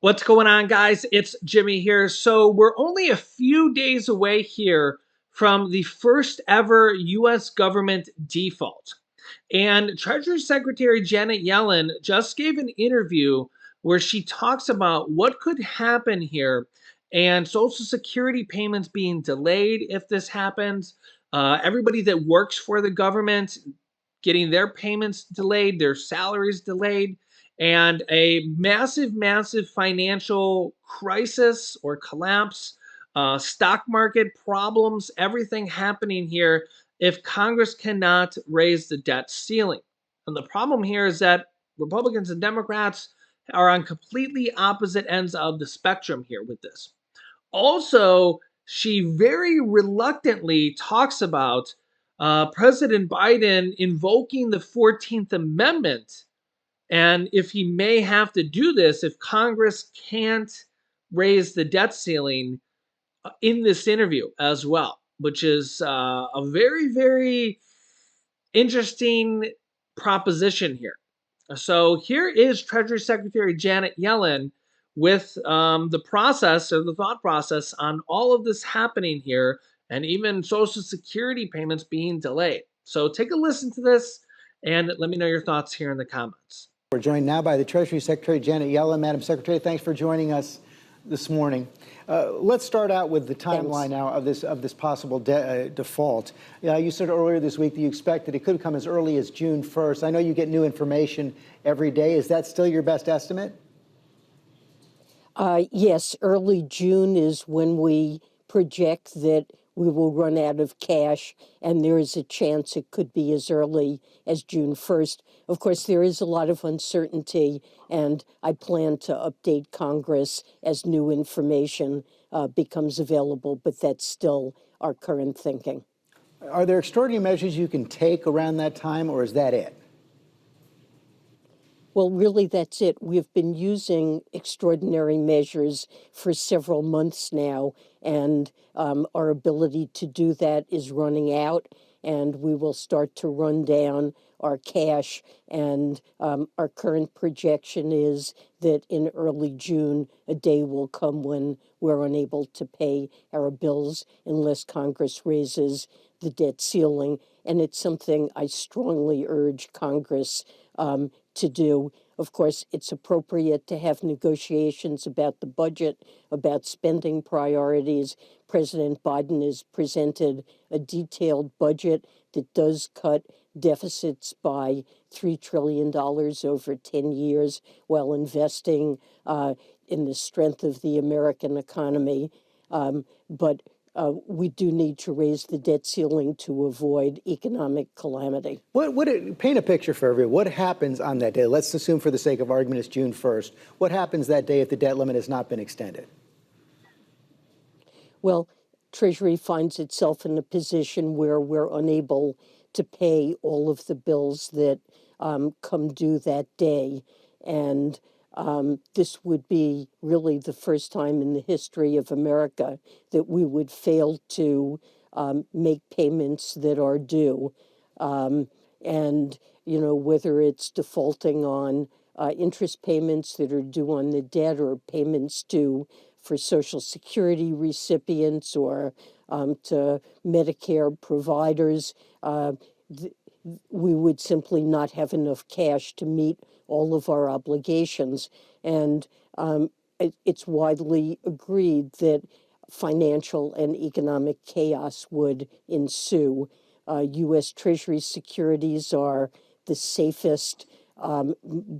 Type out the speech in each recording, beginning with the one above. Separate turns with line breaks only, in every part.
What's going on, guys? It's Jimmy here. So, we're only a few days away here from the first ever US government default. And Treasury Secretary Janet Yellen just gave an interview where she talks about what could happen here and Social Security payments being delayed if this happens. Everybody that works for the government getting their payments delayed, their salaries delayed, and a massive, massive financial crisis or collapse, stock market problems, everything happening here if Congress cannot raise the debt ceiling. And the problem here is that Republicans and Democrats are on completely opposite ends of the spectrum here with this. Also, she very reluctantly talks about President Biden invoking the 14th Amendment and if he may have to do this if Congress can't raise the debt ceiling in this interview as well, which is a very, very interesting proposition here. So here is Treasury Secretary Janet Yellen with the process or the thought process on all of this happening here and even Social Security payments being delayed. So take a listen to this and let me know your thoughts here in the comments.
We're joined now by the Treasury Secretary, Janet Yellen. Madam Secretary, thanks for joining us this morning. Let's start out with the timeline now of this possible default. You said earlier this week that you expect that it could come as early as June 1st. I know you get new information every day. Is that still your best estimate?
Yes, early June is when we project that we will run out of cash, and there is a chance it could be as early as June 1st. Of course, there is a lot of uncertainty, and I plan to update Congress as new information becomes available, but that's still our current thinking.
Are there extraordinary measures you can take around that time, or is that it?
Well, really, that's it. We've been using extraordinary measures for several months now, and our ability to do that is running out, and we will start to run down our cash. And our current projection is that in early June, a day will come when we're unable to pay our bills unless Congress raises the debt ceiling. And it's something I strongly urge Congress to do. Of course, it's appropriate to have negotiations about the budget, about spending priorities. President Biden has presented a detailed budget that does cut deficits by $3 trillion over 10 years while investing in the strength of the American economy. But we do need to raise the debt ceiling to avoid economic calamity.
Paint a picture for everyone. What happens on that day? Let's assume for the sake of argument it's June 1st. What happens that day if the debt limit has not been extended?
Well, Treasury finds itself in a position where we're unable to pay all of the bills that come due that day. And this would be really the first time in the history of America that we would fail to make payments that are due. And, you know, whether it's defaulting on interest payments that are due on the debt or payments due for Social Security recipients or to Medicare providers, we would simply not have enough cash to meet all of our obligations. And it's widely agreed that financial and economic chaos would ensue. U.S. Treasury securities are the safest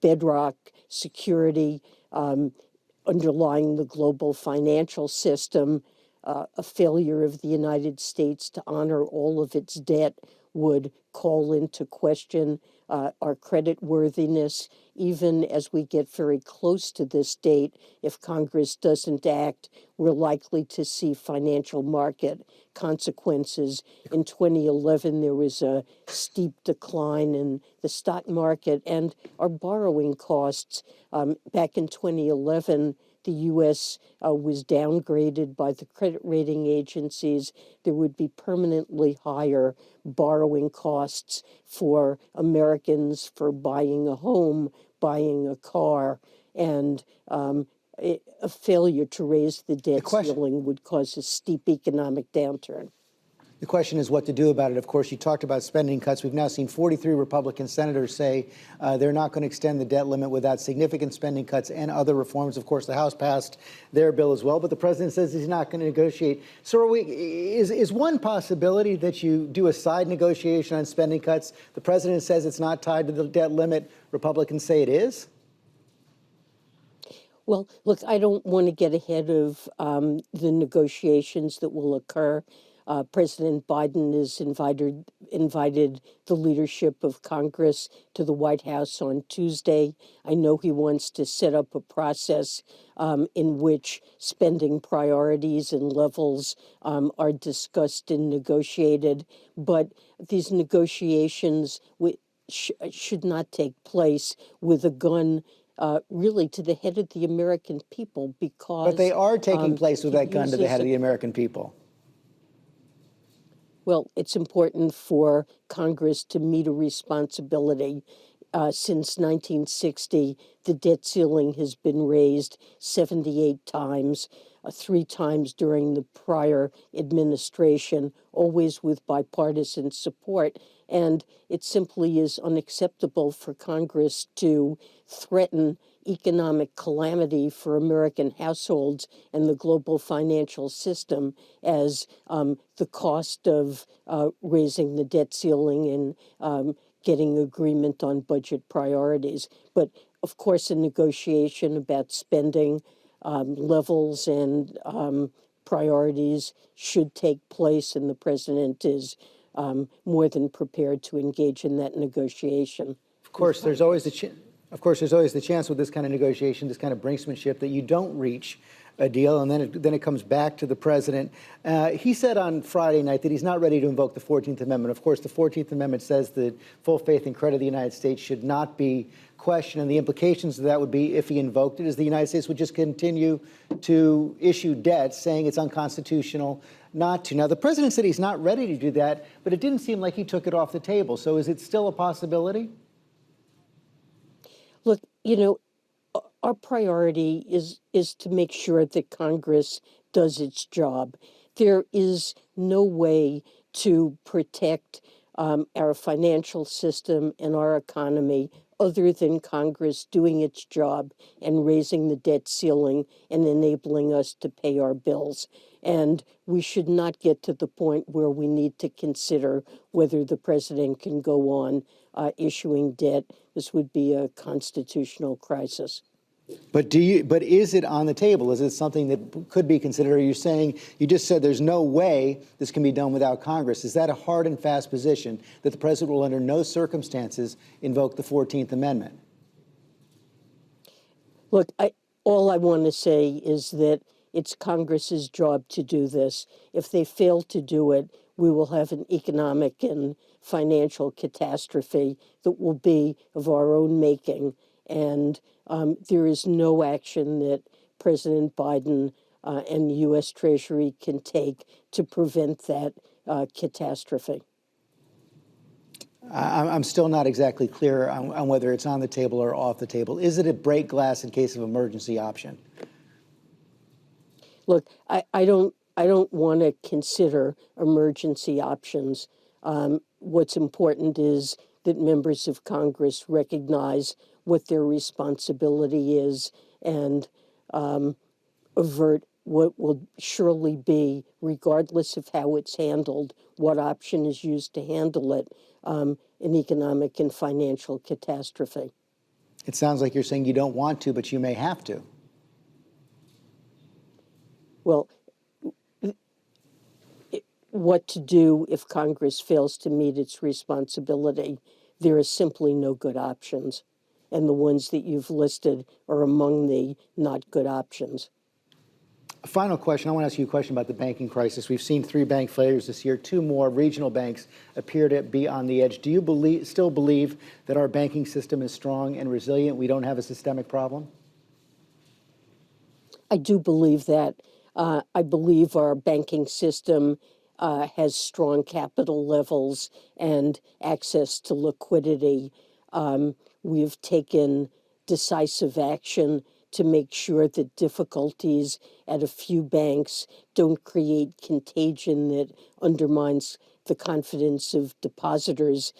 bedrock security underlying the global financial system. A failure of the United States to honor all of its debt would call into question our credit worthiness. Even as we get very close to this date, if Congress doesn't act, we're likely to see financial market consequences. In 2011, there was a steep decline in the stock market and our borrowing costs. Back in 2011, the U.S. Was downgraded by the credit rating agencies. There would be permanently higher borrowing costs for Americans for buying a home, buying a car, and a failure to raise the
The
debt
question,
ceiling would cause a steep economic downturn.
the question is what to do about it. Of course, you talked about spending cuts. We've now seen 43 Republican senators say they're not going to extend the debt limit without significant spending cuts and other reforms. Of course, the House passed their bill as well, but the president says he's not going to negotiate. So is one possibility that you do a side negotiation on spending cuts? The president says it's not tied to the debt limit. Republicans say it is?
Well, look, I don't want to get ahead of the negotiations that will occur. President Biden has invited the leadership of Congress to the White House on Tuesday. I know he wants to set up a process in which spending priorities and levels are discussed and negotiated, but these negotiations should not take place with a gun really to the head of the American people, because
But they are taking place with that gun to the head of the American people.
Well, it's important for Congress to meet a responsibility. Since 1960, the debt ceiling has been raised 78 times, 3 times during the prior administration, always with bipartisan support. And it simply is unacceptable for Congress to threaten economic calamity for American households and the global financial system as the cost of raising the debt ceiling and getting agreement on budget priorities. But of course, a negotiation about spending levels and priorities should take place, and the president is more than prepared to engage in that negotiation.
Of course, there's always the chance with this kind of negotiation, this kind of brinksmanship, that you don't reach a deal, and then it comes back to the president. He said on Friday night that he's not ready to invoke the 14th Amendment. Of course, the 14th Amendment says that full faith and credit of the United States should not be questioned, and the implications of that would be, if he invoked it, is the United States would just continue to issue debt, saying it's unconstitutional not to. Now, the president said he's not ready to do that, but it didn't seem like he took it off the table. So is it still a possibility?
Look, our priority is to make sure that Congress does its job. There is no way to protect our financial system and our economy other than Congress doing its job and raising the debt ceiling and enabling us to pay our bills. And we should not get to the point where we need to consider whether the president can go on issuing debt. This would be a constitutional crisis.
But is it on the table? Is it something that could be considered? Are you saying, you just said there's no way this can be done without Congress? Is that a hard and fast position that the president will under no circumstances invoke the 14th Amendment?
Look, all I want to say is that it's Congress's job to do this. If they fail to do it, we will have an economic and financial catastrophe that will be of our own making. And there is no action that President Biden and the U.S. Treasury can take to prevent that catastrophe.
I'm still not exactly clear on whether it's on the table or off the table. Is it a break glass in case of emergency option?
Look, I don't want to consider emergency options. What's important is that members of Congress recognize what their responsibility is and avert what will surely be, regardless of how it's handled, what option is used to handle it, an economic and financial catastrophe.
It sounds like you're saying you don't want to, but you may have to.
Well, what to do if Congress fails to meet its responsibility? There are simply no good options. And the ones that you've listed are among the not good options.
A final question. I want to ask you a question about the banking crisis. We've seen 3 bank failures this year. 2 more regional banks appear to be on the edge. Do you still believe that our banking system is strong and resilient? We don't have a systemic problem?
I do believe that. I believe our banking system has strong capital levels and access to liquidity. We've taken decisive action to make sure that difficulties at a few banks don't create contagion that undermines the confidence of depositors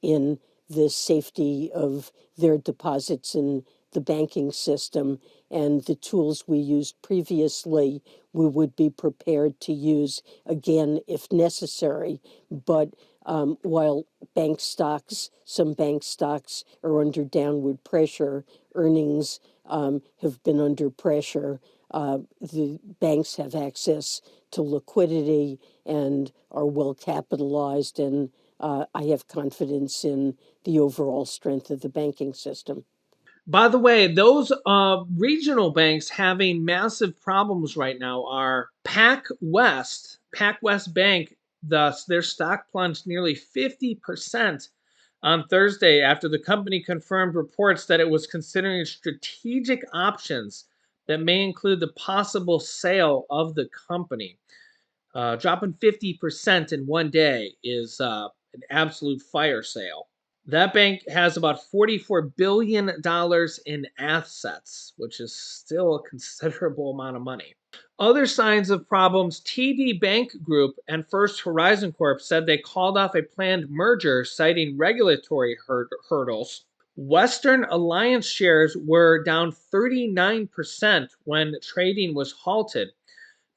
in the safety of their deposits in the banking system. And the tools we used previously, we would be prepared to use again if necessary. But while some bank stocks are under downward pressure, earnings have been under pressure. The banks have access to liquidity and are well capitalized, and I have confidence in the overall strength of the banking system.
By the way, those regional banks having massive problems right now are PacWest Bank. Thus, their stock plunged nearly 50% on Thursday after the company confirmed reports that it was considering strategic options that may include the possible sale of the company. Dropping 50% in one day is an absolute fire sale. That bank has about $44 billion in assets, which is still a considerable amount of money. Other signs of problems, TD Bank Group and First Horizon Corp said they called off a planned merger, citing regulatory hurdles. Western Alliance shares were down 39% when trading was halted.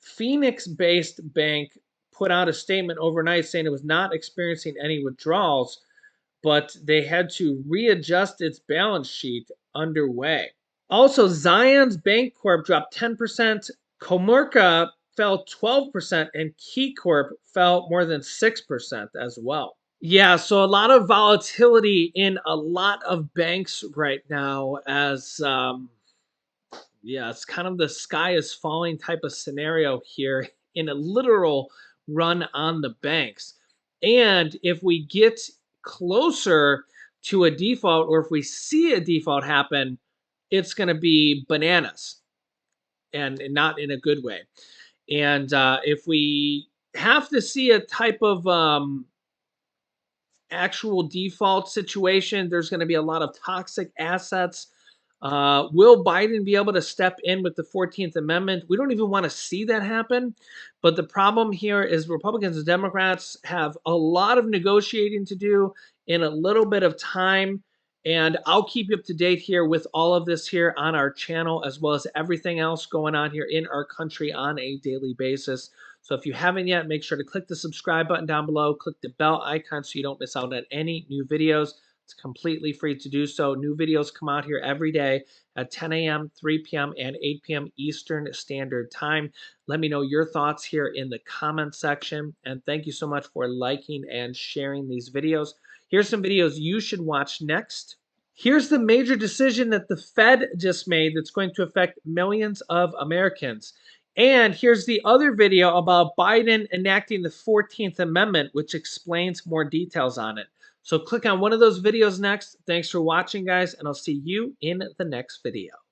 Phoenix-based bank put out a statement overnight saying it was not experiencing any withdrawals, but they had to readjust its balance sheet underway. Also, Zion's Bank Corp dropped 10%, Comerica fell 12%, and KeyCorp fell more than 6% as well. Yeah, so a lot of volatility in a lot of banks right now as yeah, it's kind of the sky is falling type of scenario here in a literal run on the banks. And if we get closer to a default, or if we see a default happen, it's going to be bananas and not in a good way. And if we have to see a type of actual default situation, there's going to be a lot of toxic assets. Will Biden be able to step in with the 14th Amendment? We don't even want to see that happen. But the problem here is Republicans and Democrats have a lot of negotiating to do in a little bit of time. And I'll keep you up to date here with all of this here on our channel, as well as everything else going on here in our country on a daily basis. So if you haven't yet, make sure to click the subscribe button down below, click the bell icon so you don't miss out on any new videos. It's completely free to do so. New videos come out here every day at 10 a.m., 3 p.m., and 8 p.m. Eastern Standard Time. Let me know your thoughts here in the comment section. And thank you so much for liking and sharing these videos. Here's some videos you should watch next. Here's the major decision that the Fed just made that's going to affect millions of Americans. And here's the other video about Biden enacting the 14th Amendment, which explains more details on it. So click on one of those videos next. Thanks for watching, guys, and I'll see you in the next video.